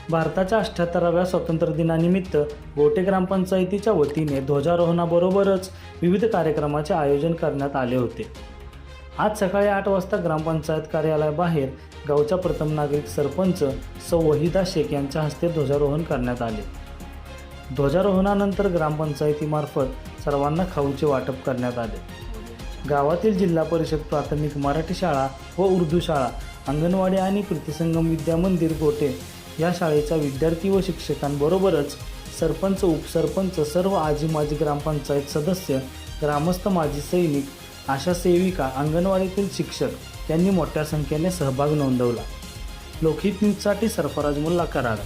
भारताच्या 78व्या स्वातंत्र्य दिनानिमित्त गोटे ग्रामपंचायतीच्या वतीने ध्वजारोहणाबरोबरच विविध कार्यक्रमाचे आयोजन करण्यात आले होते। आज सकाळी 8 वाजता ग्रामपंचायत कार्यालयाबाहेर गावच्या प्रथम नागरिक सरपंच सौ वहिदा शेख यांच्या हस्ते ध्वजारोहण करण्यात आले। ध्वजारोहणानंतर ग्रामपंचायतीमार्फत सर्वांना खाऊचे वाटप करण्यात आले। गावातील जिल्हा परिषद प्राथमिक मराठी शाळा व उर्दू शाळा, अंगणवाडी आणि कृतिसंगम विद्या मंदिर गोटे या शाळेच्या विद्यार्थी व शिक्षकांबरोबरच सरपंच, उपसरपंच, सर्व आजी माजी ग्रामपंचायत सदस्य, ग्रामस्थ, माजी सैनिक, आशा सेविका, अंगणवाडीतील शिक्षक यांनी मोठ्या संख्येने सहभाग नोंदवला। लोकहित न्यूजसाठी सरफराज मुल्ला, कराड।